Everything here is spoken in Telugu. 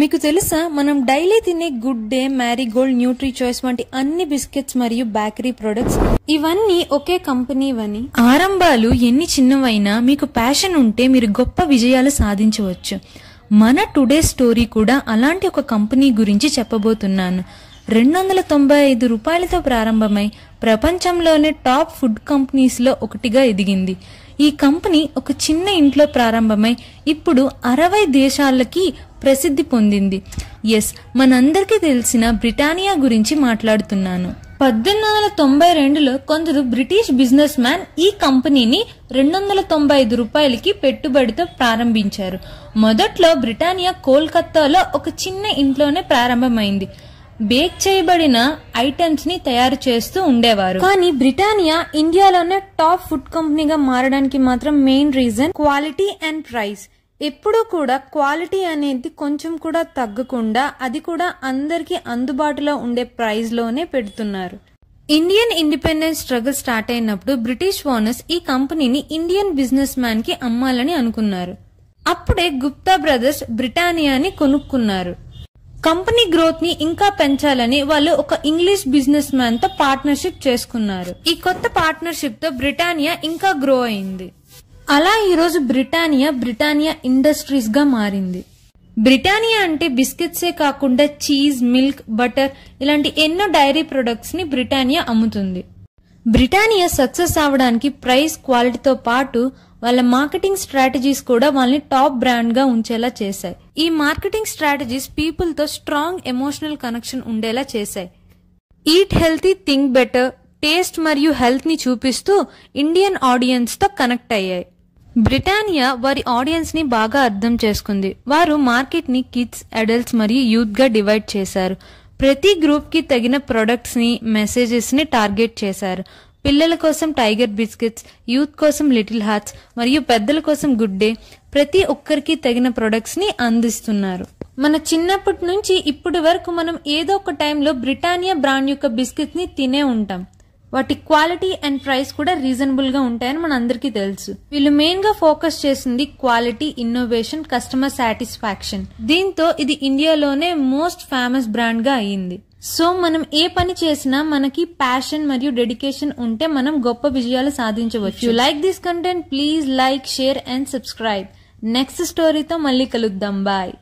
మీకు తెలుసా మనం డైలీ తినే good day, Marie Gold, Nutri choice వంటి అన్ని బిస్కెట్స్ మరియు బేకరీ ప్రొడక్ట్స్ ఇవన్నీ ఒకే కంపెనీవని. ఆరంభాలు ఎన్ని చిన్నవైనా మీకు ప్యాషన్ ఉంటే మీరు గొప్ప విజయాలు సాధించవచ్చు. మన టుడే స్టోరీ కూడా అలాంటి ఒక కంపెనీ గురించి చెప్పబోతున్నాను. 295 రూపాయలతో ప్రారంభమై ప్రపంచంలోనే టాప్ ఫుడ్ కంపెనీస్ లో ఒకటిగా ఎదిగింది. ఈ కంపెనీ ఒక చిన్న ఇంట్లో ప్రారంభమై ఇప్పుడు 60 దేశాలకి ప్రసిద్ధి పొందింది. మనందరికీ తెలిసిన బ్రిటానియా గురించి మాట్లాడుతున్నాను. 1892లో కొందరు బ్రిటిష్ బిజినెస్ మ్యాన్ ఈ కంపెనీని 295 రూపాయలకి పెట్టుబడితో ప్రారంభించారు. మొదట్లో బ్రిటానియా కోల్కతాలో ఒక చిన్న ఇంట్లోనే ప్రారంభమైంది. బేక్ చేయబడిన ఐటమ్స్ ని తయారు చేస్తూ ఉండేవారు. కానీ బ్రిటానియా ఇండియాలోనే టాప్ ఫుడ్ కంపెనీగా మారడానికి మాత్రం main reason quality and price. ఎప్పుడూ కూడా క్వాలిటీ అనేది కొంచెం కూడా తగ్గకుండా, అది కూడా అందరికి అందుబాటులో ఉండే ప్రైస్ లోనే పెడుతున్నారు. ఇండియన్ ఇండిపెండెన్స్ స్ట్రగుల్ స్టార్ట్ అయినప్పుడు బ్రిటిష్ ఓనర్స్ ఈ కంపెనీని ఇండియన్ బిజినెస్ మ్యాన్ కి అమ్మాలని అనుకున్నారు. అప్పుడే గుప్తా బ్రదర్స్ బ్రిటానియాని కొనుక్కున్నారు. కంపెనీ గ్రోత్ ని ఇంకా పెంచాలని వాళ్ళు ఒక ఇంగ్లీష్ బిజినెస్ మ్యాన్ తో పార్ట్నర్షిప్ చేసుకున్నారు. ఈ కొత్త పార్ట్నర్షిప్ తో బ్రిటానియా ఇంకా గ్రో అయింది. అలా ఈరోజు బ్రిటానియా ఇండస్ట్రీస్ గా మారింది. బ్రిటానియా అంటే బిస్కెట్సే కాకుండా చీజ్, మిల్క్, బటర్ ఇలాంటి ఎన్నో డైరీ ప్రొడక్ట్స్ ని బ్రిటానియా అమ్ముతుంది. బ్రిటానియా సక్సెస్ అవడానికి ప్రైస్, క్వాలిటీతో పాటు వాళ్ళ మార్కెటింగ్ స్ట్రాటజీస్ కూడా వాళ్ళని టాప్ బ్రాండ్ గా ఉంచేలా చేశాయి. ఈ మార్కెటింగ్ స్ట్రాటజీస్ పీపుల్ తో స్ట్రాంగ్ ఎమోషనల్ కనెక్షన్ ఉండేలా చేశాయి. Eat healthy, think better, taste మరియు హెల్త్ ని చూపిస్తూ ఇండియన్ ఆడియన్స్ తో కనెక్ట్ అయ్యాయి. బ్రిటానియా వారి ఆడియన్స్ ని బాగా అర్థం చేసుకుంది. వారు మార్కెట్ ని కిడ్స్, అడల్ట్స్ మరియు యూత్ గా డివైడ్ చేశారు. ప్రతి గ్రూప్ కి తగిన ప్రొడక్ట్స్ ని, మెసేజెస్ ని టార్గెట్ చేశారు. పిల్లల కోసం టైగర్ బిస్కెట్స్, యూత్ కోసం లిటిల్ హార్ట్స్ మరియు పెద్దల కోసం గుడ్ డే, ప్రతి ఒక్కరికి తగిన ప్రొడక్ట్స్ ని అందిస్తున్నారు. మన చిన్నప్పటి నుంచి ఇప్పటి వరకు మనం ఏదో ఒక టైంలో బ్రిటానియా బ్రాండ్ యొక్క బిస్కెట్స్ ని తినే ఉంటాం. వాటి క్వాలిటీ అండ్ ప్రైస్ కూడా రీజనబుల్ గా ఉంటాయని మన అందరికీ తెలుసు. వీళ్ళు మెయిన్ గా ఫోకస్ చేసింది క్వాలిటీ, ఇన్నోవేషన్, కస్టమర్ సాటిస్ఫాక్షన్. దీంతో ఇది ఇండియాలోనే మోస్ట్ ఫేమస్ బ్రాండ్ గా అయ్యింది. సో మనం ఏ పని చేసినా మనకి ప్యాషన్ మరియు డెడికేషన్ ఉంటే మనం గొప్ప విజయాలు సాధించవచ్చు. You like this content, please like, share and subscribe. Next స్టోరీతో మళ్ళీ కలుద్దాం. బాయ్.